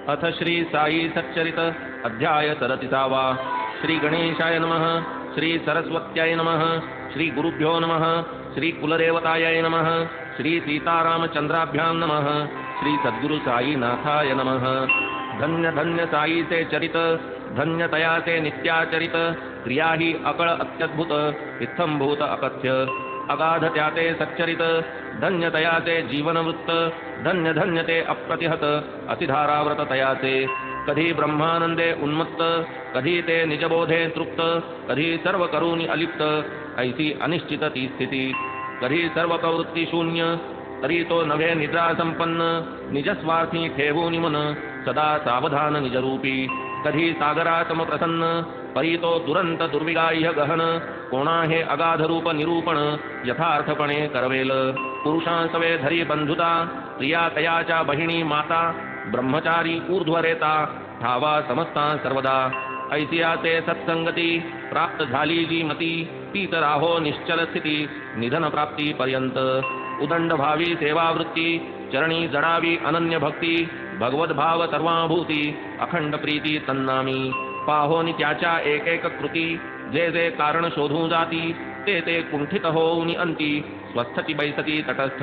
अथ श्री साई सच्चरित अध्याय 37वा। श्री गणेशाय नमः, श्री सरस्वत्याय नमः, श्री गुरुभ्यो नमः, श्री कुलदेवताय नमः, श्री सीतारामचंद्राभ्यां नमः, श्री सद्गुरु साईनाथाय नमः। धन्य धन्य साई ते चरित, धन्य तया ते नित्याचरित, क्रिया ही अकळ अत्यद्भुत, इत्थंभूत अकथ्य। अगाध त्याते सच्चरित, धन्य तयाचे जीवनवृत्त, धन्य धन्य ते अप्रतिहत, अतिधाराव्रत तयाचे। कधी ब्रह्मानंदे उन्मत्त, कधी ते निजबोधे तृप्त, कधी सर्व करूनी अलिप्त, ऐसी अनिश्चित ती स्थिती। कधी सर्व प्रवृत्ती शून्य, तरी तो नव्हे निद्रा संपन्न, निजस्वार्थी ठेवून मन, सदा सावधान निजरूपी। कधी सागरासम प्रसन्न, परी तो दुरंत दुर्विगाह्य गहन, कोणा हे अगाध रूप निरूपण, यथार्थपणे करवेल। पुरुषांसवे धरी बंधुता, प्रिया तयाच्या बहिणी माता, ब्रह्मचारी ऊर्ध्वरेता, ठावा समस्ता सर्वदा। ऐसिया ते सत्संगती, प्राप्त झाली जी मती, ती तर आहो निश्चल स्थिती, निधन प्राप्ती पर्यंत। उदंड भावी सेवावृत्ती, चरणी जडावी अनन्य भक्ती, भगवत भाव सर्वाभूती, अखंड प्रीती तन्नामी। पाहोनी त्याच्या एक एक कृती, जे जे कारण शोधून जाती, ते ते कुंठित होऊनी अंती, स्वस्थती बैसती तटस्थ।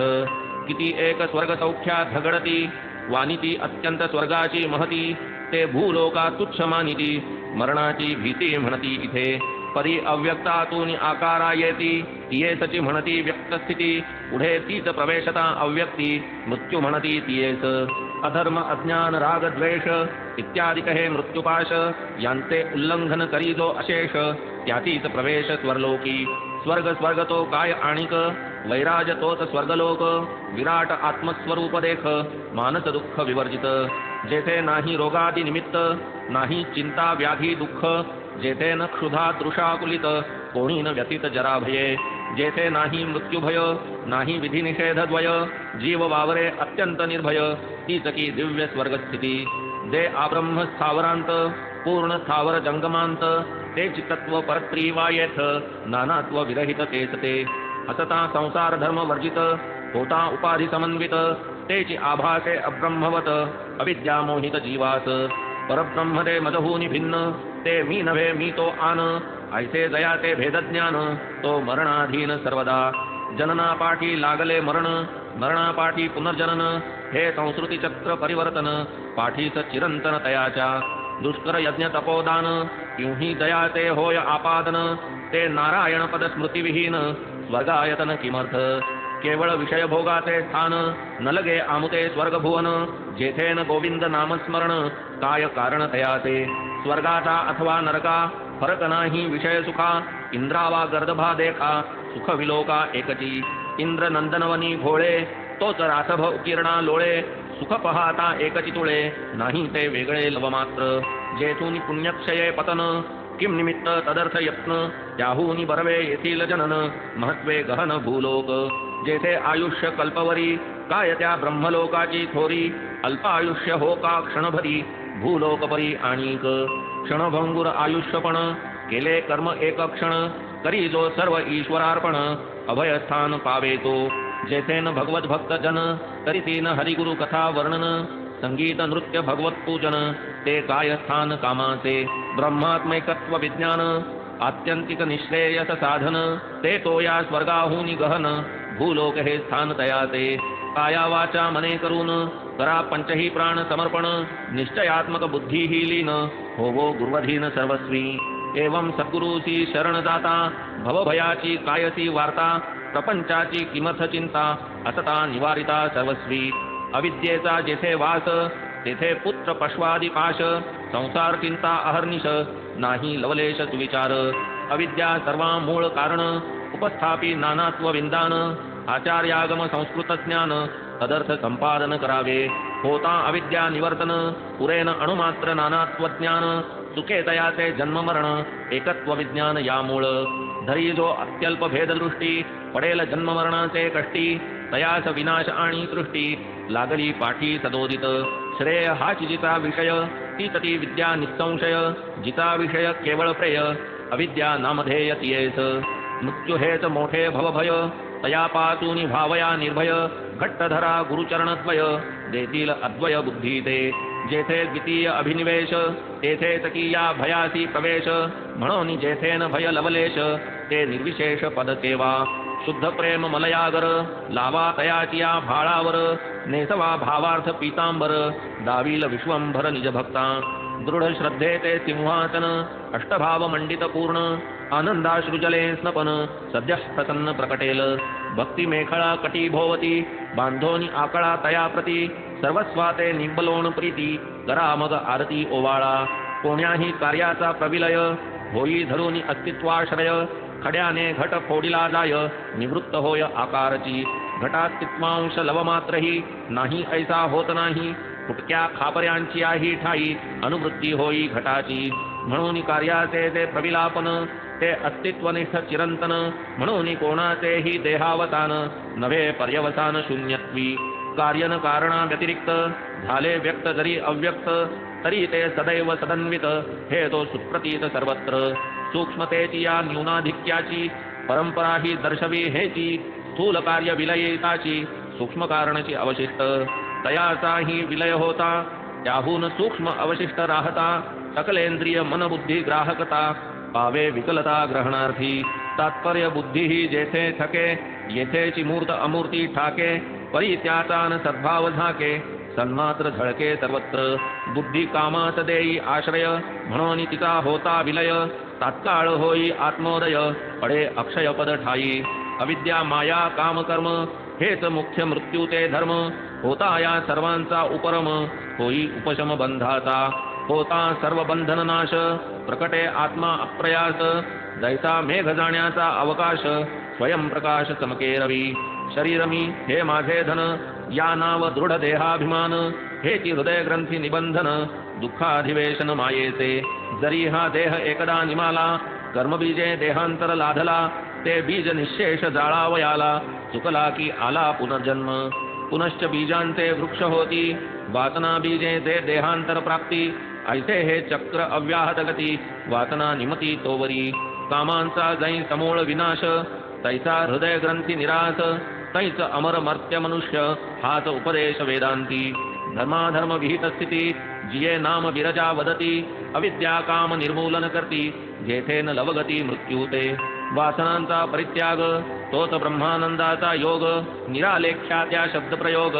किती एक स्वर्ग सौख्यात झगडती, वानिती अत्यंत स्वर्गाची महती, ते भूलोका तुच्छ मानिती, मरणाची भीती म्हणती इथे। परी अव्यक्तातून आकारा येती, तियेसची म्हणती व्यक्त स्थिती, पुढे तीच प्रवेशता अव्यक्ती, मृत्यू म्हणती तियेस। अधर्म अज्ञान राग द्वेष इत्यादी कहे मृत्युपाश, यांचे उल्लंघन करी जो अशेष, त्यातीच प्रवेश स्वर्लोकी। स्वर्ग स्वर्ग तो काय आणिक, वैराज तोच स्वर्गलोक, विराट आत्मस्वरूप देख, मानस दुःख विवर्जित। जेथे नाही रोगादी निमित्त, नाही चिंता व्याधी दुःख, जेथे न क्षुधा तृषाकुलित, कोणी न व्यतीत जराभये। जेथे नाही मृत्युभय, नाही विधी निषेध द्वय, जीव वावरे अत्यंत निर्भय, तीच की दिव्य स्वर्गस्थिती। जे आब्रह्म स्थावरांत, पूर्ण स्थावर जंगमांत, ते चित्तत्व परत्रीवायेथ, नानात्व विरहित तेच ते। असता संसार धर्म वर्जित, होता उपाधी समन्वित, तेची आभासे अब्रह्मवत, अविद्या मोहित जीवास। परब्रह्म ते मदहूनी भिन्न, ते मी नव्हे मी तो आन, ऐसे जया ते भेदज्ञान, तो मरणाधीन सर्वदा। जननापाठी लागले मरण, मरणापाठी पुनर्जनन, हे संस्कृती चक्र परिवर्तन, पाठीस चिरंतन तयाच्या। दुष्कर यज्ञ तपोदान, किंही दया ते होय आपादन, ते नारायण पद स्मृती विहीन, स्वर्गायतन किमर्थ। केवळ विषय भोगाचे स्थान, न लगे आमुते स्वर्ग भुवन, जेथे न गोविंद नामस्मरण, काय कारण तयाचे। स्वर्गाचा अथवा नरका, फरक नाही विषय सुखा, इंद्रावा गर्दभा देखा, सुख विलोका एकची। इंद्र नंदनवनी घोळे, तोच रासभ उकीर्णा लोळे, सुख पहाता एकची तुळे, नाही ते वेगळे लवमात्र। जेथून पुण्यक्षये पतन, किम निमित्त तदर्थ यत्न, त्याहूनी बरवे येथील जनन, महत्वे गहन भूलोक। जेथे आयुष्य कल्पवरी, काय त्या ब्रह्मलोकाची थोरी, अल्प आयुष्य हो का क्षणभरी, भूलोकपरी आणिक। क्षणभंगुर आयुष्यपण, केले कर्म एक क्षण, करी जो सर्व ईश्वरार्पण, अभयस्थान पावे तो। जेथे न भगवत भक्त जन, तरी तीन हरिगुरु कथा वर्णन, संगीत नृत्य भगवत पूजन, ते काय स्थान कामाचे। ब्रह्मात्मैकत्व विज्ञान, आत्यंतिक निश्रेयस साधन, ते तो या स्वर्गाहूनी गहन, भूलोक हे स्थान तयाचे। काया वाचा मने करून, करा पंचही प्राण समर्पण, निश्चयात्मक बुद्धी ही लीन, होवो गुरुवधीन सर्वस्वी। एवं सद्गुरूसी शरण जाता, भवभयाची कायसी वार्ता, प्रपंचाची किमर्थ चिंता, असता निवारिता सर्वस्वी। अविद्येचा जेथे वास, तेथे पुत्र पश्वादी पाश, संसार चिंता अहर्निश, नाही लवलेश सुविचार। अविद्या सर्वा मूळ कारण, उपस्थापी नानात्व विंदान, आचार्यागम संस्कृत ज्ञान, तदर्थ संपादन करावे। होता अविद्या निवर्तन, पुरेन अणुमात्र नानात्व ज्ञान, सुखे तयाचे जन्म मरण, एकत्व विज्ञान या मूळ। धरी जो अत्यल्प भेददृष्टी, पडेल जन्म मरणाचे कष्टी, तयास विनाश आणि सृष्टी, लागली पाठी सदोदित। श्रेय हाच जिचा विषय, तीच ती विद्या निसंशय, जिचा विषय केवळ प्रेय, अविद्या नामधेय तियेस। मृत्यू हेच मोठे भवभय, तया पासूनी भावया निर्भय, घट्ट धरा गुरुचरणद्वय, देतील अद्वय बुद्धी ते। जेथे द्वितीय अभिनिवेश तेथे तकीया भयासी प्रवेश म्हणून जेथेन भय लवलेश ते निर्विशेष पदसेवा शुद्ध प्रेम मलयागर लावा तयाचिया भाळावर नेसवा भावार्थ पीतांबर दावील विश्वंभर निज भक्ता दृढ श्रद्धे ते सिंहासन अष्टभाव मंडित पूर्ण आनंदाश्रुजले स्नपन सद्यः प्रसन्न प्रकटेल भक्ती मेखळा कटी भोवती बांधोनी आकळा तया प्रती सर्वस्वाते निंबलोण प्रीती करा मग आरती ओवाळा कोण्याही कार्याचा प्रविलय होई धरुनी अस्तित्वाश्रय खड्याने घट फोडिला जाय निवृत्त होय आकारची घटास्तित्वांश लवमात्रही नाही ऐसा होत नाही फुटक्या खापर्यांची आहे ठाई अनुवृत्ती होई घटाची म्हणून कार्याचे ते प्रविलापन ते अस्तित्वनिष्ठ चिरंतन म्हणून कोणाचेही देहावसान नव्हे पर्यवसान शून्यत्वी कार्यन कारणा व्यतिरिक्त झाले व्यक्त जरी अव्यक्त तरी ते सदैव सदन्वित हे तो सुप्रतीत सर्वत्र सूक्ष्मतेची या न्यूनाधिक्याची परंपरा ही दर्शवी हेची स्थूल कार्य विलयिताची सूक्ष्म कारणाची अवशिष्ट तयाचा ही विलय होता त्याहून सूक्ष्म अवशिष्ट राहता सकलेंद्रिय मनबुद्धी ग्राहकता पावे विकलता ग्रहणार्थी तात्पर्य बुद्धी ही जेथे थके येथेची मूर्त अमूर्ती ठाके परी त्याचा न सद्भाव झाके सन्मात्र झळके सर्वत्र बुद्धी कामात देई आश्रय म्हणून तिचा होता विलय तात्काळ होई आत्मोदय पडे अक्षयपद ठाई अविद्या माया कामकर्म हेच मुख्य मृत्यू ते धर्म होता या सर्वांचा उपरम होई उपशम बंधाचा होता सर्व बंधन नाश प्रकटे आत्मा अप्रयास जैसा मेघ जाण्याचा अवकाश स्वयंप्रकाश चमके रवी शरीरमी हे माझे धन या नाव दृढ देहाभिमान हेची हृदय ग्रंथी निबंधन दुःखाधिवेशन मायेचे जरी हा देह एकदा निमाला कर्मबीजे देहांतर लाधला ते बीज निशेष जाळावयाला चुकला की आला पुनर्जन्म पुनश्च बीजांचे वृक्ष होती वासना बीजे ते देहांतर प्राप्ती ऐसे हे चक्र अव्याहत गती वासना निमती तोवरी कामांचा जै समूळ विनाश तैसा हृदय ग्रंथी निराश तैच अमर मर्त्य मनुष्य हाच उपदेश वेदांती धर्माधर्म विहित स्थिती जिये नाम विरजा वदती अविद्या काम निर्मूलन करती जेथे न लवगती मृत्यूते वासनांचा परित्याग तोच ब्रह्मानंदाचा योग निरालेख्या त्या शब्दप्रयोग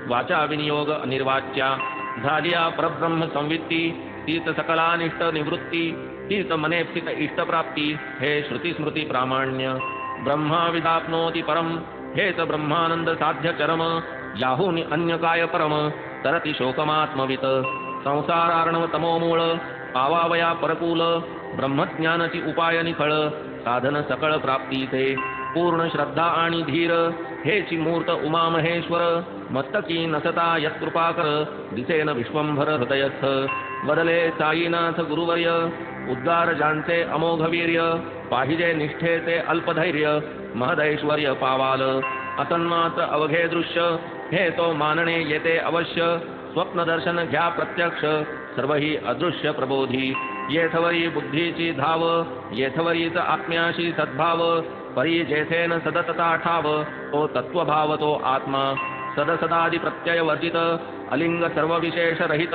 वाचा विनियोग अनिर्वाच्या झालिया परब्रह्म संवित्ती तीच सकलानिष्ट निवृत्ती तीच मनेप्सित इष्टप्राप्ती हे श्रुती स्मृती प्रामाण्य ब्रह्मा विदाप्नोति परम हेच ब्रह्मानंद साध्य चरम याहून अन्य काय परम तरती शोकमात्मवित संसारार्णव तमोमूळ पावावया परकूल ब्रह्मज्ञानाची उपाय निखळ साधन सकळ प्राप्तीचे पूर्ण श्रद्धा आणि धीर हेची मूर्त उमा महेश्वर मस्तकी नसता यत्कृपाकर दिसेन विश्वंभर हृदयस्थ वदले साईनाथ गुरुवर्य उद्गार जानचे अमोघ वीर्य पाहिजे निष्ठेचे अल्पधैर्य महदैश्वर्य पावाल असन्मात्र अवघे दृश्य हे तो मानणे येते अवश्य स्वप्न दर्शन घ्या प्रत्यक्ष सर्व ही अदृश्य प्रबोधी येथवरी बुद्धीची धाव येथवरीच आत्म्याशी सद्भाव परी जेथेन सदतता ठाव तो तत्वभाव तो आत्मा सदसदादि प्रत्यय वर्जित अलिंग सर्व विशेष रहित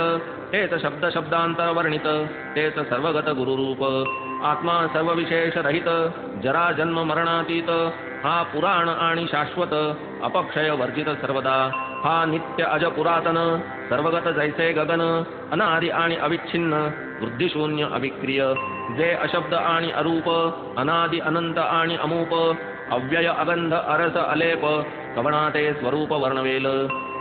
तेच शब्द शब्दांतर वर्णित तेच सर्वगत गुरुरूप आत्मा सर्व विशेष रहित जरा जन्म मरणातीत हा पुराण आणि शाश्वत अपक्षय वर्जित सर्वदा हा नित्य अज पुरातन सर्वगत जैसे गगन अनादि आणि अविच्छिन्न वृद्धिशून्य अविक्रिय जे अशब्द आणि अरूप अनादि अनंत आणि अमूप अव्यय अगंध अरस अलेप कवणाते स्वरूप वर्णवेल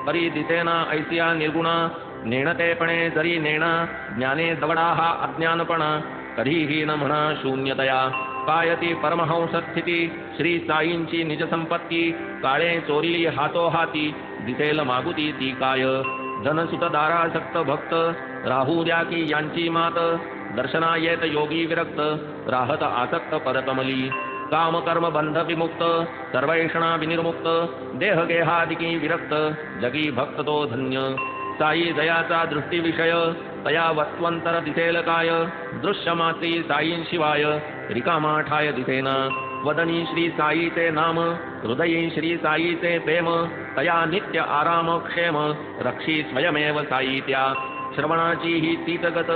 परी दिसेना ऐसिया निर्गुणा नेणतेपणे जरी नेणा ज्ञाने दवडा हा अज्ञानपणा कधीही न म्हणा शून्यतया कायती परमहंस स्थिती श्री साईंची निज संपत्ती काळे चोरिली हातोहाती दिसेल मागुती ती काय धनसुत दारासक्त भक्त राहू द्या की यांची मात दर्शना येत योगी विरक्त राहत आसक्त परकमली काम कर्म बंध विमुक्त सर्वैषणा विनिर्मुक्त देह गेहादिकी विरक्त जगी भक्त तो धन्य साई दयाचा दृष्टी विषय तया वस्त्वंतर दिसेल काय दृश्यमात्री साईंशिवाय रिकामा ठाय दिसेना वदनी श्री साईचे नाम हृदयी श्री साईचे प्रेम तया नित्य आराम क्षेम रक्षी स्वयमेव साई त्या श्रवणाची ही तीतगत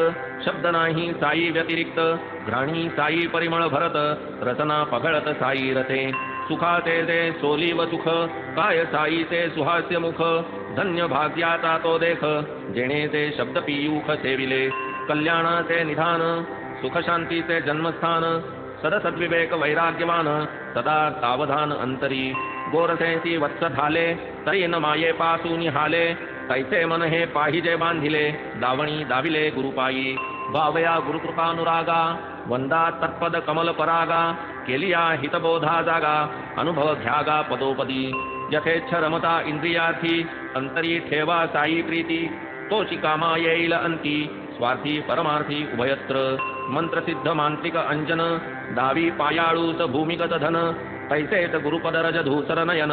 शब्द नाही साई व्यतिरिक्त घ्राणी साई परिमळ भरत रसना पगळत साई रते सुखाचे ते सोली व सुख काय साईचे सुहास्य मुख धन्य भाग्याचा तो देख जेणे ते शब्द पियूख सेविले कल्याणाचे निधान सुख शांतीचे जन्मस्थान सदसद्विवेक वैराग्यवान सदा सावधान अंतरी गोरसेंसी वत्स झाले तरी न माये पासून हाले तैसे मन हे पाहिजे बांधिले दावणी दाविले गुरुपायी भावया गुरुकृपानुरागा वंदा तत्पद कमल परागा केलिया हितबोधा जागा अनुभव घ्यागा पदोपदी यथेच्छ रमता इंद्रियार्थी अंतरी ठेवा साई प्रीती तोची कामा येईल अंती स्वार्थी परमार्थी उभयत्र मंत्रसिद्ध मांत्रिक अंजन दावी पायाळूस भूमिगत धन तैसेच गुरुपदरज धूसर नयन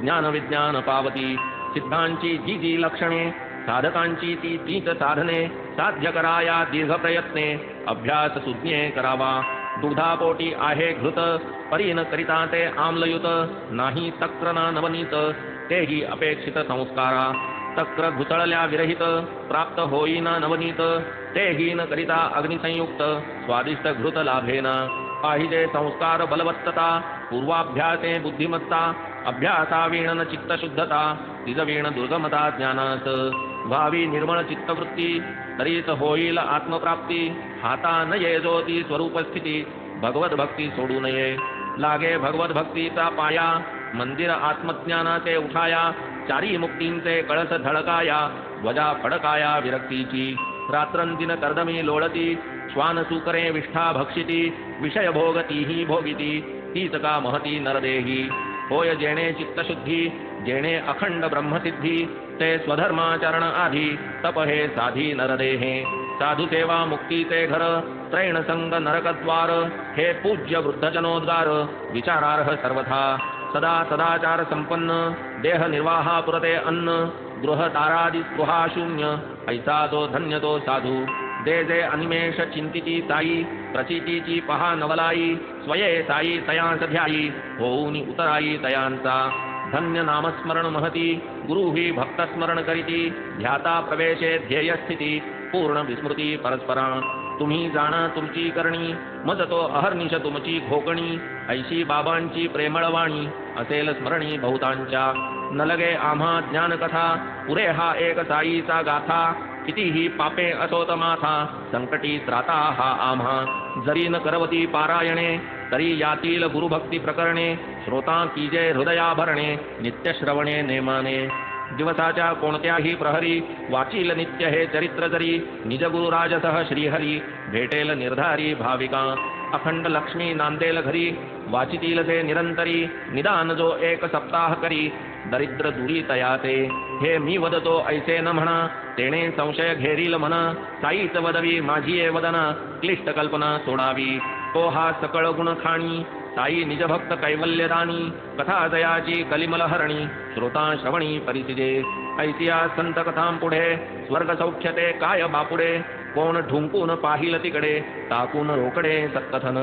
ज्ञान विज्ञान पावती सिद्धांची जी जी लक्षणे साधकांची ती तीच साधने साध्य कराया दीर्घ प्रयत्ने अभ्यास सुज्ञे करावा दुग्धापोटी आहे घृत परीन करिता ते आम्लयुत नाही तक्र ना नवनीत तेही अपेक्षित संस्कारा तक्र घुसळल्या विरहित प्राप्त होईना नवनीत तेही न करिता अग्निसंयुक्त स्वादिष्ट घृत लाभेना पाहिजे संस्कार बलवत्तता पूर्वाभ्यासे बुद्धिमत्ता अभ्यासावीण न चित्तशुद्धता तिजवीण दुर्गमता ज्ञानास व्हावी निर्मळ चित्तवृत्ती तरीच होईल आत्मप्राप्ती हाता न ये ज्योती स्वरूपस्थिती भगवत भक्ती सोडू नये लागे भगवत भक्तीचा पाया मंदिर आत्मज्ञानाचे उठाया चारी मुक्तींचे कळस धडकाया ध्वजा फडकाया विरक्तीची रात्रंदिन कर्दमी लोळती श्वान सुकरे विष्ठा भक्षिती विषय भोगती ही भोगिती तीच का महती नरदेही होय जेणे चित्तशुद्धी जेणे अखंड ब्रह्मसिद्धी ते स्वधर्माचरण आधी तप हे साधी नरदेहे साधु सेवा मुक्तीचे घर त्रैण संग नरकद्वार हे पूज्य वृद्धजनोद्गार विचारार्ह सर्वथा सदा सदाचार संपन्न देह निर्वाहा पुरते अन्न गृह तारादि स्पृहा शून्य ऐसा तो धन्य तो साधू दे जे अनिमेष चिंतिती साई प्रचितीची पहा नवलाई स्वये साई तयांस ध्यायी होऊनी उतराई तयांचा धन्य नामस्मरण महती गुरु ही भक्तस्मरण करीती ध्याता प्रवेशे ध्येय स्थिती पूर्ण विस्मृती परस्परा तुम्ही जाणा तुमची करणी मज तो अहर्निश तुमची घोकणी ऐशी बाबांची प्रेमळवाणी असेल स्मरणी बहुतांच्या न लगे आम्हा ज्ञानकथा पुरे हा एक साईचा गाथा कितीही पापे असोत माथा संकटी त्राता हा आम्हा जरी न करवती पारायणे तरी यातील गुरुभक्ती प्रकरणे श्रोता कीजे हृदया भरणे नित्य श्रवणे नेमाने दिवसाच्या कोणत्याही प्रहरी वाचील नित्य हे चरित्र जरी निज गुरुराजसह श्रीहरी भेटेल निर्धारी भाविका अखंड लक्ष्मी नांदेल घरी वाचितील ते निरंतरी निदान जो एक सप्ताह करी दरिद्र दुरी तयाते हे मी वदतो ऐसे न म्हणा तेणे संशय घेरील म्हणा साईच वदवी माझी वदना क्लिष्ट कल्पना सोडावी तो हा सकळ गुण खाणी साई निजभक्त कैवल्यदानी कथा जयाची कलिमल हरणी श्रोता श्रवणी परिसिदे ऐतिया संत कथांपुढे स्वर्ग सौख्यते काय बापुडे कोण ढुंकून पाहिल तिकडे टाकून रोकडे सत्कथन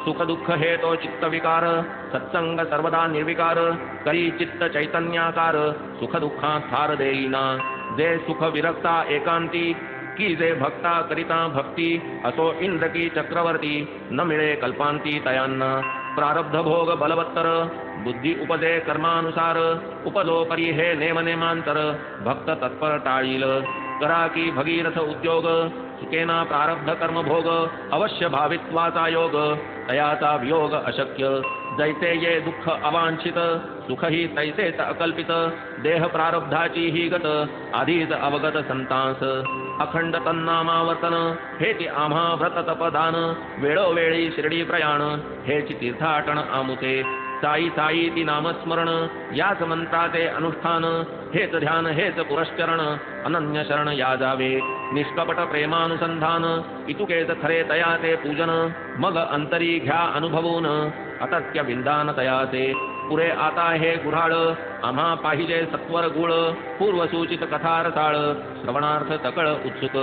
सुख दुःख हे तो चित्त विकार सत्संग सर्वदा निर्विकार करी चित्त चैतन्याकार सुख दुःखात थार देईना जे सुख विरक्ता एकांती की जे भक्ता करिता भक्ती असो इंद्र की चक्रवर्ती न मिळे कल्पांती तयांना प्रारब्ध भोग बलवत्तर बुद्धी उपजे कर्मानुसार उपजो परी हे नेमनेमांतर भक्त तत्पर टाळील करा की भगीरथ उद्योग सुकेना प्रारब्ध कर्म भोग अवश्य भावित्वाचा योग तयाचा वियोग अशक्य जैसे ये दुःख अवांछित सुख ही तैसेच अकल्पित देह प्रारब्धाची ही गत आधीच अवगत संतांस अखंड तन्नामावर्तन हेची आम्हा व्रत तपदान वेळोवेळी शिर्डी प्रयाण हेची तीर्थाटन आमुते साई साई ती नामस्मरण याच मंत्राचे अनुष्ठान हेच ध्यान हेच पुरश्चरण अनन्य शरण या जावे निष्कपट प्रेमानुसंधान इतुकेच खरे तयाचे पूजन मग अंतरी घ्या अनुभवून अतत्य विंदान तयाचे पुरे आता हे गुऱ्हाळ आम्हा पाहिजे सत्वर गुळ पूर्वसूचित कथारसाळ श्रवणार्थ सकळ उत्सुक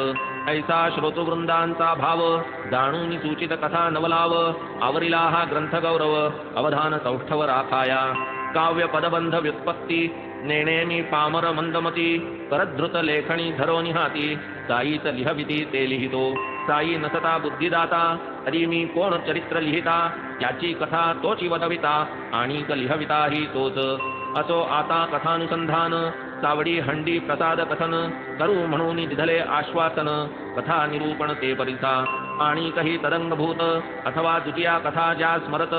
ऐसा श्रोतृवृंदांचा भाव जाणून सूचित कथा नवलाव आवरिला हा ग्रंथ गौरव अवधान सौष्ठव राखाया काव्य पदबंध व्युत्पत्ती नेणेमी पामर मंदमती करधृत लेखणी धरोनी हाती साईच लिहविती ते लिहितो. साई नसता बुद्धिदाता तरी मी कोण चरित्र लिहिता. याची कथा तोची वदविता आणिक लिहविता ही तोच. असो आता कथानुसंधान सावडी हंडी प्रसाद कथन करू म्हणून दिधले आश्वासन. कथा निरूपण ते परिसा आणि काही तरंगभूत अथवा द्वितीया कथा ज्या स्मरत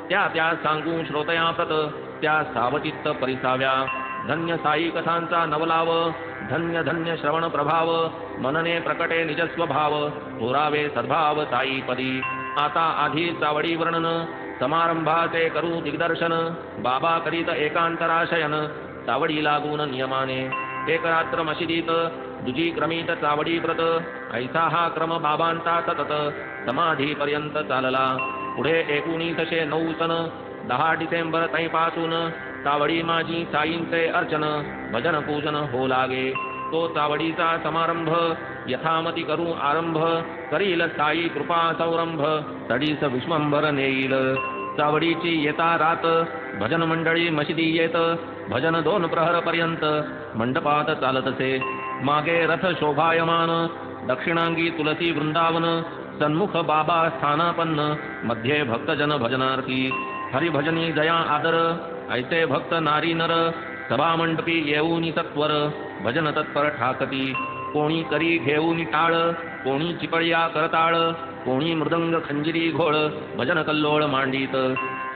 त्या त्या सांगू श्रोतया प्रत त्या सावचित्त परिसाव्या. धन्य साई कथांचा नवलाव धन्य धन्य श्रवण प्रभाव. मनने प्रकटे निजस्वभाव थोरावे सद्भाव साई पदी. आता आधी चावडी वर्णन समारंभाचे करू दिग्दर्शन. बाबा करीत एकांतराशयन चावडी लागून नियमाने. एक रात्र मशिदीत दुजी क्रमित चावडी व्रत. ऐसा हा क्रम बाबांचा सतत समाधीपर्यंत चालला. पुढे 1909 सन 10 डिसेंबर तैपासून चावडी माझी साईंचे अर्चन भजन पूजन हो लागे. तो चावडीचा समारंभ यथामती करू आरंभ. करील साई कृपा सौरंभ तडीस विश्वंभर नेईल. चावडीची येता रात भजन मंडळी मशिदी येत. भजन 2 प्रहर पर्यंत मंडपात चालतसे. मागे रथ शोभायमान दक्षिणांगी तुलसी वृंदावन. सन्मुख बाबा स्थानापन्न मध्ये भक्तजन भजनार्थी. हरिभजनी जया आदर ऐसे भक्त नारी नर. सभा मंडपी येऊनी सत्वर भजन तत्पर ठाकती. कोणी करी घेऊनी टाळ कोणी चिपळ्या करताळ. कोणी मृदंग खंजिरी घोळ भजन कल्लोळ मांडीत.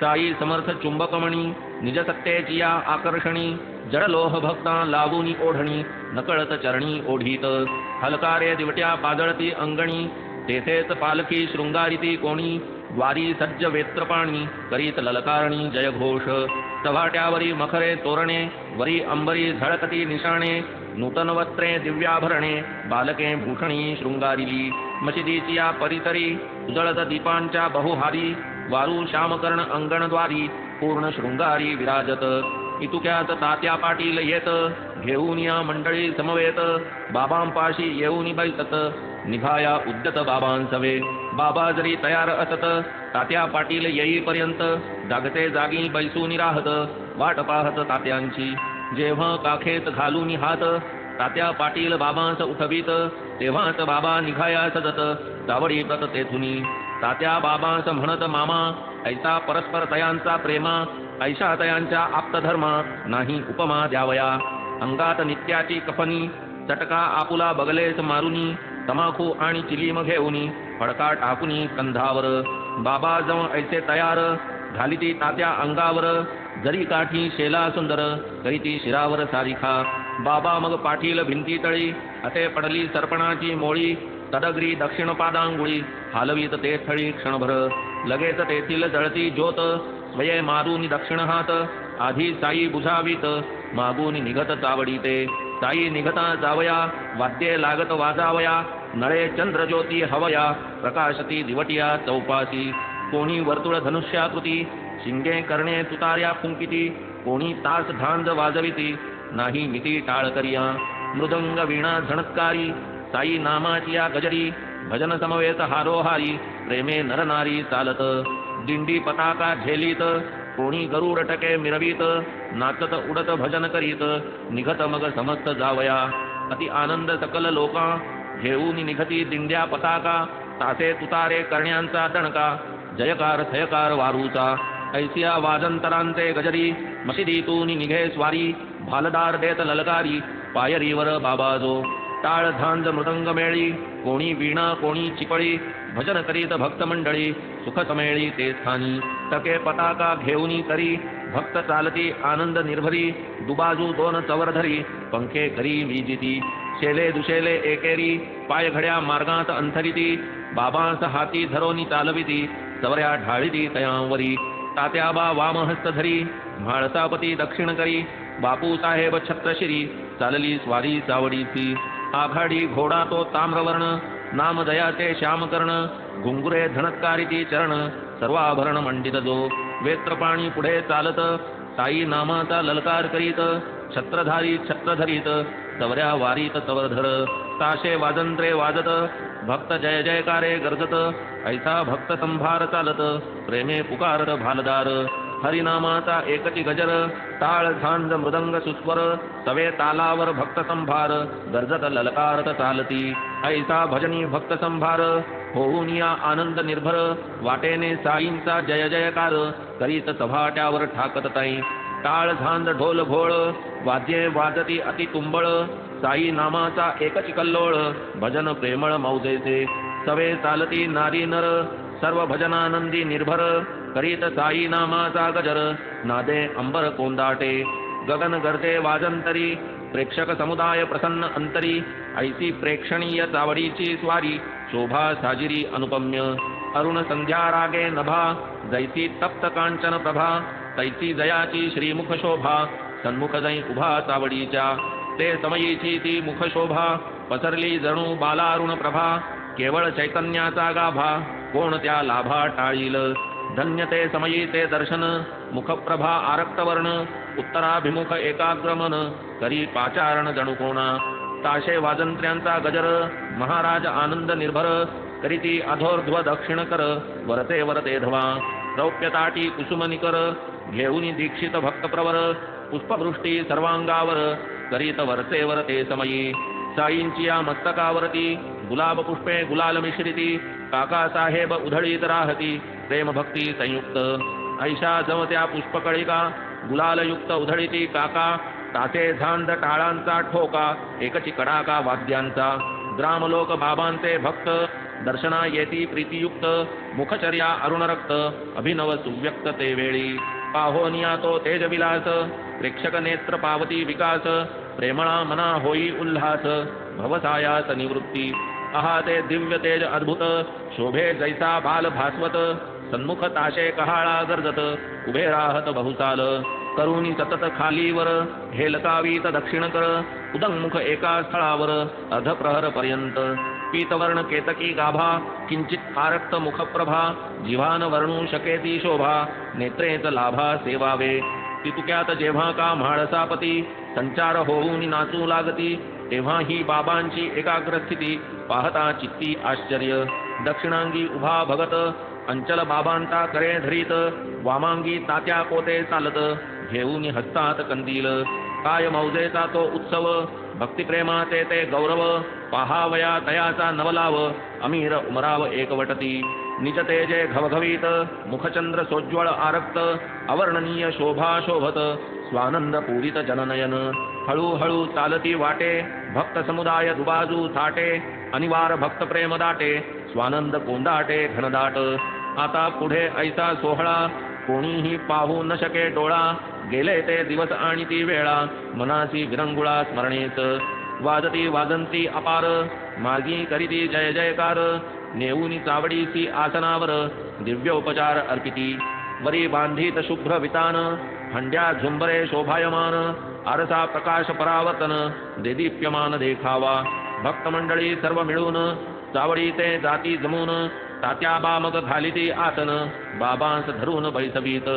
साई समर्थ चुंबकमणी निज सत्तेची या आकर्षणी. जडलोह भक्ता लावूनी ओढणी नकळत चरणी ओढीत. हलकारे दिवट्या पाजळती अंगणी तेथेच पालखी शृंगारिती कोणी. द्वारी सज्ज वेत्रपाणी करीत ललकारणी जयघोष. चव्हाट्यावरी मखरे तोरणे वरी अंबरी झळकती निशाणे. नूतन वस्त्रे दिव्याभरणे बालके भूषणी शृंगारिली. मशिदीची या परिसरी उजळत दीपांच्या बहुहारी. वारू श्यामकर्ण अंगणद्वारी पूर्ण शृंगारी विराजत. इतुक्यात तात्या पाटील येत घेऊन या मंडळी समवेत. बाबांपाशी येऊन बैसत निघाया उद्यत बाबांसवे. बाबा जरी तयार असत तात्या पाटील येईपर्यंत जागते जागी बैसून राहत वाट पाहत तात्यांची. जेव्हा काखेत घालून हात तात्या पाटील बाबांस उठवीत तेव्हाच बाबा निघाया सजत चावडी प्रत तेथुनी. तात्या बाबांस म्हणत मामा ऐसा परस्पर तयांचा प्रेमा. ऐशा तयांच्या आप्तधर्मा नाही उपमा द्यावया. अंगात नित्याची कफनी चटका आपुला बगलेस मारुनी. तमाखू आणि चिलीम घेऊनी फडका टाकुनी कंधावर. बाबा जवळ ऐसे तयार घालिती तात्या अंगावर. जरी काठी शेला सुंदर करीती शिरावर सारिखा. बाबा मग पाठील भिंती तळी असे पडली सरपणाची मोळी. तडगरी दक्षिण पादांगुळी हालवीत ते थळी क्षणभर. लगेच तेथील जळती ज्योत स्वये मारून दक्षिण हात. आधी साई बुझावीत मागून निघत चावडीते. साई निघता जावया वाद्ये लागत वाजावया. नळे चंद्रज्योती हवया प्रकाशती दिवटिया चौपासी. कोणी वर्तुळ धनुष्याकृती शिंगे करणे तुतार्या फुंकिती. कोणी तास धांज वाजविती नाही मिती टाळ करिया. मृदंग वीणा झणत्कारी साई नामाची या गजरी. भजन समवेत हारोहारी प्रेमे नरनारी चालत. दिंडी पताका झेलीत कोणी गरुड टके मिरवीत. नाचत उडत भजन करीत निघत मग समस्त जावया. अति आनंद सकल लोका घेऊन निघती दिंड्या पताका. तासे तुतारे करण्यांचा दणका जयकार थयकार वारूचा. ऐसिया वाजंतरांचे गजरी मशिदीतून निघे स्वारी. भालदार देत ललकारी पायरीवर बाबाजो. टाळ झांज मृदंग मेळी कोणी वीणा कोणी चिपळी. भजन करीत भक्त मंडळी सुख समेळी ते स्थानी. टके पताका घेऊनी करी भक्त चालती आनंद निर्भरी. दुबाजू 2 चवरधरी पंखे करी विजिती. शेले दुशेले एकेरी पाय घड्या मार्गात अंथरिती. बाबांस हाती धरोनी चालविती चवऱ्या ढाळीती तयांवरी. तात्याबा वामहस्त धरी म्हाळसापती दक्षिण करी. बापू साहेब छत्रशिरी चालली स्वारी चावडीची. आघाडी घोडा तो ताम्रवर्ण नामदयाचे श्यामकर्ण. घुंगुरे धणत्कारिती चरण सर्वाभरण मंडित जो. वेत्रपाणी पुढे चालत साई नामाचा ललकार करीत. छत्रधारी छत्र धरीत चवऱ्या वारीत चवरधर. ताशे वाजंत्रे वाजत भक्त जय जयकारे गर्जत. ऐसा भक्त संभार चालत प्रेमे पुकारत भालदार. हरिनामाचा एकची गजर टाळ झांज मृदंग सुस्वर सवे तालावर भक्त संभार गर्जत ललकारत चालती ऐसा भजनी भक्त संभार होऊन या आनंद निर्भर वाटेने साईंचा जय जयकार करीत सभाट्यावर ठाकत ताई टाळ झांज ढोल घोळ वाद्ये वाजती अति तुंबळ साई नामाचा एकच कल्लोळ भजन प्रेमळ मौजेचे सवे चालती नारी नर सर्व भजनानंदी निर्भर करीत साई नामाचा गजर नादे अंबर कोंदाटे गगन गर्दे वाजंतरी प्रेक्षक समुदाय प्रसन्न अंतरी ऐसी प्रेक्षणीय चावडीची स्वारी शोभा साजिरी अनुपम्य अरुण संध्या रागे नभा जैसी तप्त कांचन प्रभा तैसी जयाची श्रीमुख शोभा सन्मुख जै उभा चावडीच्या ते समयीची ती मुख शोभा पसरली जणू बालारुण प्रभा केवळ चैतन्याचा गाभा कोण त्या लाभा टाळील धन्य ते समयी ते दर्शन मुखप्रभा आरक्तवर्ण उत्तराभिमुख एकाग्रमन करी पाचारण जणू कोणा ताशे वाजंत्र्यांचा गजर महाराज आनंद निर्भर करीती अधोर्ध्व दक्षिण कर वरते वरते धवा रौप्यताटी कुसुमनिकर घेऊनी दीक्षित भक्तप्रवर पुष्पवृष्टी सर्वांगावर करीत वरते वरते समयी साईंची या मस्तकावरती गुलाब पुष्पे गुलाल मिश्रिती काकासाहेब उधळीत राहती प्रेम भक्ती संयुक्त ऐशा जमत्या पुष्पकळिका गुलालयुक्त उधळीती काका तासे झांज टाळांचा ठोका एकची कडाका वाद्यांचा ग्रामलोक बाबांचे भक्त दर्शना येती प्रीतियुक्त मुखचर्या अरुण रक्त अभिनव सुव्यक्त ते वेळी पाहोनिया तो तेज विलास प्रेक्षक नेत्र पावती विकास प्रेमळा मना होई उल्हास भवसायास निवृत्ती आहा ते दिव्य तेज अद्भुत शोभे जैसा बाल भास्वत सन्मुख ताशे कहाळा गर्जत उभे राहत बहुसाल करुणी सतत खालीवर हेलकावीत दक्षिण कर उदंमुख एका स्थळावर अर्धप्रहर पर्यंत पीतवर्ण केतकी गाभा किंचित आरक्त मुखप्रभा जिव्हान वर्णू शकेती शोभा नेत्रेच लाभा सेवावे तितुक्यात जेव्हा का म्हाळसापती संचार होऊन नाचू लागती तेव्हा ही बाबांची एकाग्र स्थिती पाहता चित्ती आश्चर्य दक्षिणांगी उभा भगत अंचल बाबांचा करे धरीत वामांगी तात्या कोते चालत घेऊन हस्तात कंदील काय मौजेचा तो उत्सव भक्तिप्रेमाचे ते गौरव पाहावया तयाचा नवलाव अमीर उमराव एकवटती निज तेजे घवघवीत मुखचंद्र सोज्वळ आरक्त अवर्णनीय शोभा शोभत स्वानंद पूरित जननयन हळूहळू चालती वाटे भक्त समुदाय दुबाजू थाटे अनिवार भक्त प्रेम दाटे स्वानंद कोंदाटे घनदाट आता पुढे ऐसा सोहळा कोणीही पाहू न शके डोळा गेले ते दिवस आणि ती वेळा मनासी विरंगुळा स्मरणेत वाजती वाजंती अपार मार्गी करीती जय जयकार नेऊनी चावडीसी आसनावर दिव्योपचार अर्पिती वरी बांधित शुभ्र वितान हंड्या झुंबरे शोभायमान आरसा प्रकाश परावर्तन देदीप्यमान देखावा भक्तमंडळी सर्व मिळून चावडी ते जाती जमून तात्या बामग घालिती आसन बाबांस धरून बैसवीत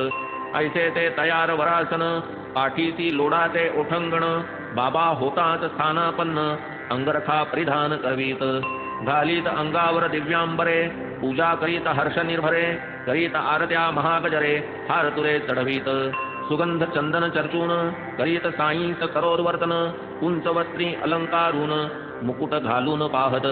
ऐसे ते तयार वरासन पाठीसी लोडाचे ओठंगण बाबा होतात स्थानापन्न अंगरखा परिधान करवीत घालीत अंगावर दिव्यांबरे पूजा करीत हर्ष निर्भरे करीत आरत्या महागजरे हार तुरे चढवीत सुगंध चंदन चर्चून करीत साईंस करोद्वर्तन उंच वस्त्री अलंकारून मुकुट घालून पाहत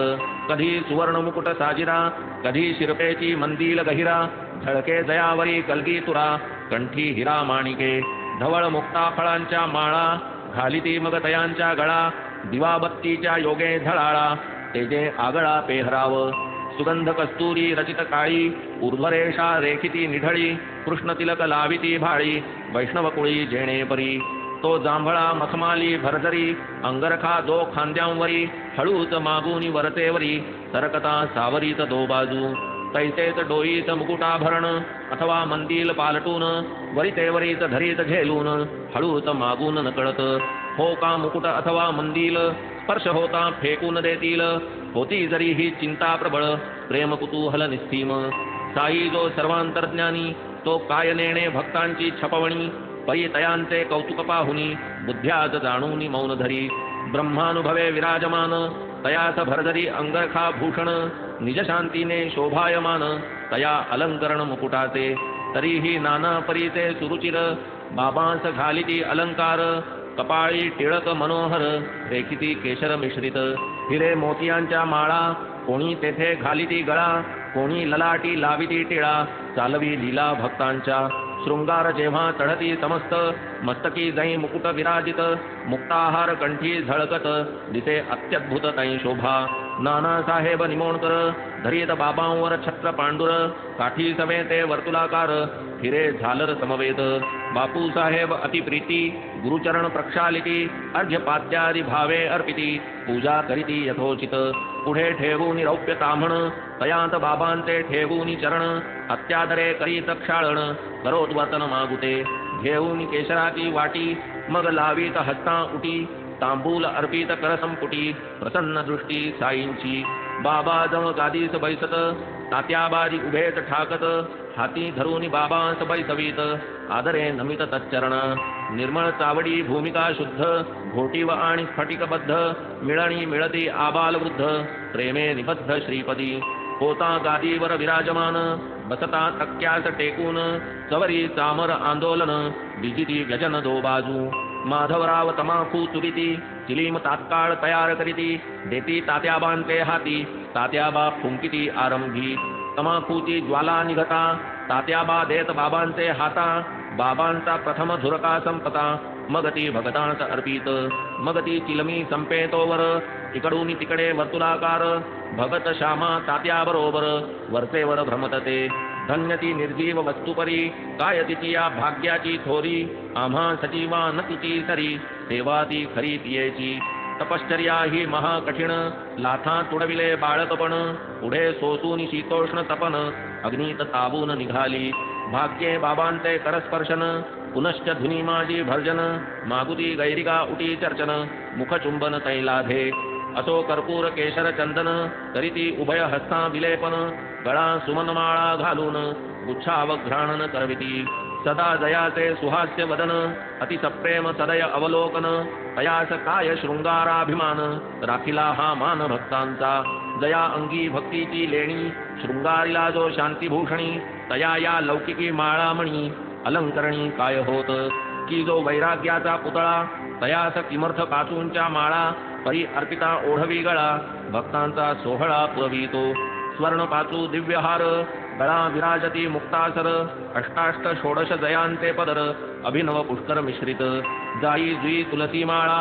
कधी सुवर्ण मुकुट साजिरा कधी शिरपेची मंदिल गहिरा झळके जयावरी कलगी तुरा कंठी हिरा माणिके धवळ मुक्ता फळांच्या माळा घालिती मग तयांच्या गळा दिवाबत्तीच्या योगे झळाळा तेजे आगळा पेहराव सुगंध कस्तुरी रचित काळी ऊर्ध्वरेषा रेखिती निढळी कृष्ण तिलक लाविती भाळी वैष्णवकुळी जेणे परी तो जांभळा मखमाली भरजरी अंगरखा दो खांद्यांवरी हळूच मागूनी वरतेवरी सरकता सावरीत दो बाजू तैसेच डोईत मुकुटाभरण अथवा मंदिल पालटून वरितेवरीत धरीत झेलून हळूच मागून नकळत हो का मुकुट अथवा मंदिल स्पर्श होता फेकून देतील होती जरी ही चिंता प्रबळ प्रेम कुतूहल निस्सीम साई जो सर्वांतर्ज्ञानी तो काय नेणे भक्तांची छपवणी पै तयांचे कौतुक पाहुनी बुद्ध्याच जाणूनी मौन धरी ब्रह्मानुभवे विराजमान तयास भरधरी अंगरखा भूषण निज शांतीने शोभायमान तया अलंकरण मुकुटाचे तरीही नाना परीचे सुरुचिर बाबांस घालिती अलंकार कपाळी टिळक मनोहर रेखिती केशर मिश्रित हिरे मोतियांच्या माळा कोणी तेथे घालिती गळा कोणी ललाटी लाविती टिळा चालवी लीला भक्तांच्या शृंगार जेव्हा चढती समस्त मस्तकी जै मुकुट विराजित मुक्ताहार कंठी झळकत दिसे अत्यद्भुत तै शोभा नानासाहेब निमोणकर धरीत बाबांवर छत्र पांडुर काठी समेते वर्तुलाकार हिरे झालर समवेत बापूसाहेब अतिप्रीती गुरुचरण प्रक्षालिती अर्घ्यपाद्यादि भावे अर्पिती पूजा करीती यथोचित पुढे ठेवून रौप्य ताम्हण तयांत बाबांचे ठेवून चरण अत्यादरे करीत क्षाळण करोद्वर्तन मागुते घेऊन केशराची वाटी मग लावीत हस्ता उटी तांबूल अर्पित करसंपुटी प्रसन्न दृष्टी साईंची बाबा जम गादीस बैसत तात्याबाजी उभेत ठाकत हाती धरून बाबांस बैसवीत आदरे नमित तच्चरण निर्मळ चावडी भूमिका शुद्ध घोटीव आणि स्फटिकबद्ध मिळणी मिळती आबाल वृद्ध प्रेमे निबद्ध श्रीपदी होता गादीवर विराजमान बसता तक्क्यास टेकून चवरी चामर आंदोलन बिजिती व्यजन दो बाजू माधवराव तमाखू चुरिती चिलीम तात्काळ तयार करीती देती तात्याबांचे हाती तात्याबा फुंकिती आरंभी तमाखूची ज्वाला निघता तात्याबा देत बाबांचे हाता बाबांचा प्रथम झुरका संपता मग ती भगतांस अर्पित मग ती चिलमी संपेतोवर इकडून तिकडे वर्तुलाकार भगत श्यामा तात्याबरोबर वरचेवर भ्रमत ते धन्य ती निर्जीव वस्तुपरी काय तिची या भाग्याची थोरी आम्हा सजीवा न तिची सरी सेवा ती खरी पियेची तपश्चर्या ही महाकठीण लाथा तुडविले बाळकपण पुढे सोसून शीतोष्ण तपन अग्नीत ताबून निघाली भाग्ये बाबांचे करस्पर्शन पुनश्च धुनी माझी भर्जन मागुती गैरिका उटी चर्चन मुखचुंबन तैलाधे असो कर्पूर केशर चंदन करीती उभय हस्ता विलेपन गळा सुमनमाळा घालून गुच्छावघ्राणन करविती सदा जयाचे सुहास्य वदन अतिसप्रेम सदय अवलोकन तयास काय शृंगाराभिमान राखिला हा मान भक्तांचा जया अंगी भक्तीची लेणी शृंगारीला जो शांतिभूषणी तया या लौकिकी माळामणी अलंकरणी काय होत की जो वैराग्याचा पुतळा तयास किमर्थ काचूंच्या माळा परी अर्पिता ओढवी गळा भक्तांचा सोहळा पुरवितो स्वर्ण पाचू दिव्यहार गळा विराजती मुक्तासर अष्टाष्ट षोडश जयांचे पदर अभिनव पुष्कर मिश्रित जाई जुई तुलसी माळा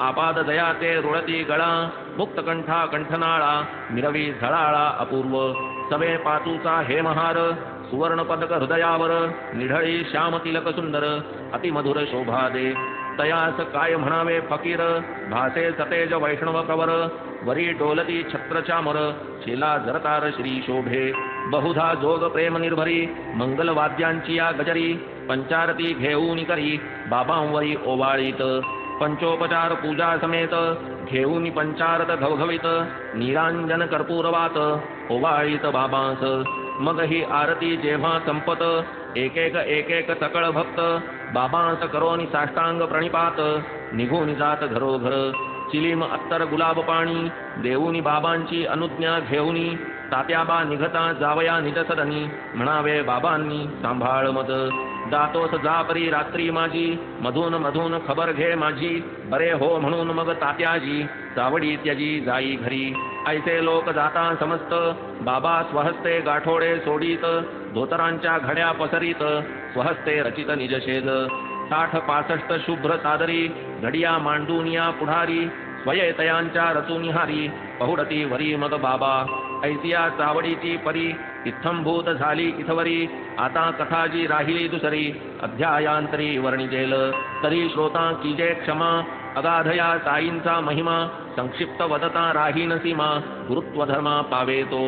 आपाद जयाचे रुळती गळा मुक्तकंठा कंठनाळा मिरवी झळाळा अपूर्व सवे पाचूचा हेमहार सुवर्ण पदक हृदयावर निढळी श्याम तिलक सुंदर अतिमधुर शोभा दे तयास काय म्हणावे फकीर भासे सतेज वैष्णव प्रवर वरी डोलती छत्रचामर शिला जरतार श्री शोभे बहुधा जोग प्रेम निर्भरी मंगल वाद्यांची या गजरी पंचारती घेऊन करी बाबांवरी ओवाळीत पंचोपचार पूजा समेत घेऊन पंचारत घवघवीत निरांजन कर्पूरवात ओवाळीत बाबांस मग ही आरती जेव्हा संपत एक एक सकळ भक्त बाबांस करोनी साष्टांग प्रणिपात निघून जात घरोघर चिलीम अत्तर गुलाब पाणी देऊनी बाबांची अनुज्ञा घेऊनी तात्याबा निघता जावया निजसदनी म्हणावे बाबांनी सांभाळ मद जातोस जापरी रात्री माझी मधून मधून खबर घे माझी बरे हो म्हणून मग तात्याजी चावडी त्यजी जाई घरी ऐसे लोक जाता समस्त बाबा स्वहस्ते गाठोडे सोडीत धोतरांच्या घड्या पसरीत स्वहस्ते रचित निजशेद 60-65 शुभ्र सादरी घडिया मांडूनिया पुढारी स्वयेतयांच्या रचुनिहारी पहुडती वरी मग बाबा ऐसिया चावडीची परी इत्थंभूत झाली इथवरी आता कथा जी राहिली दुसरी अध्यायांतरी वर्णिजेल तरी श्रोता कीजे क्षमा अगाधया साईंचा महिमा संक्षिप्त वदता राहीन सीमा गुरुत्वधर्मा पावेतो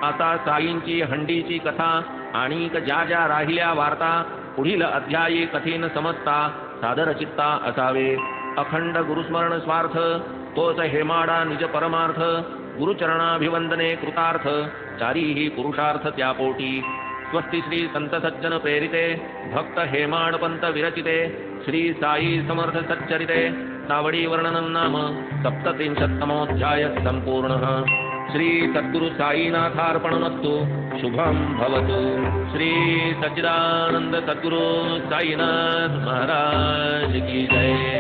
आता साईंची हंडीची कथा आणि ज्या ज्या राहिल्या वार्ता पुढील अध्यायी कठीण समजता सादर चित्ता असावे अखंड गुरुस्मरण स्वार्थ तोच हेमाडा निज परमार्थ गुरुचरणाभिवंदने कृतार्थ चारीही पुरुषार्थ त्यापोटी स्वस्ति श्री संत सज्जन प्रेरिते भक्त हेमाडपंत विरचिते श्री साई समर्थ सच्चरिते सावडी वर्णनं नाम 37तमोऽध्यायः सम्पूर्णः। श्री सद्गुरु साईनाथार्पणमस्तु शुभम भवतु। श्री सच्चिदानंद सद्गुरु साईनाथ महाराज की जय।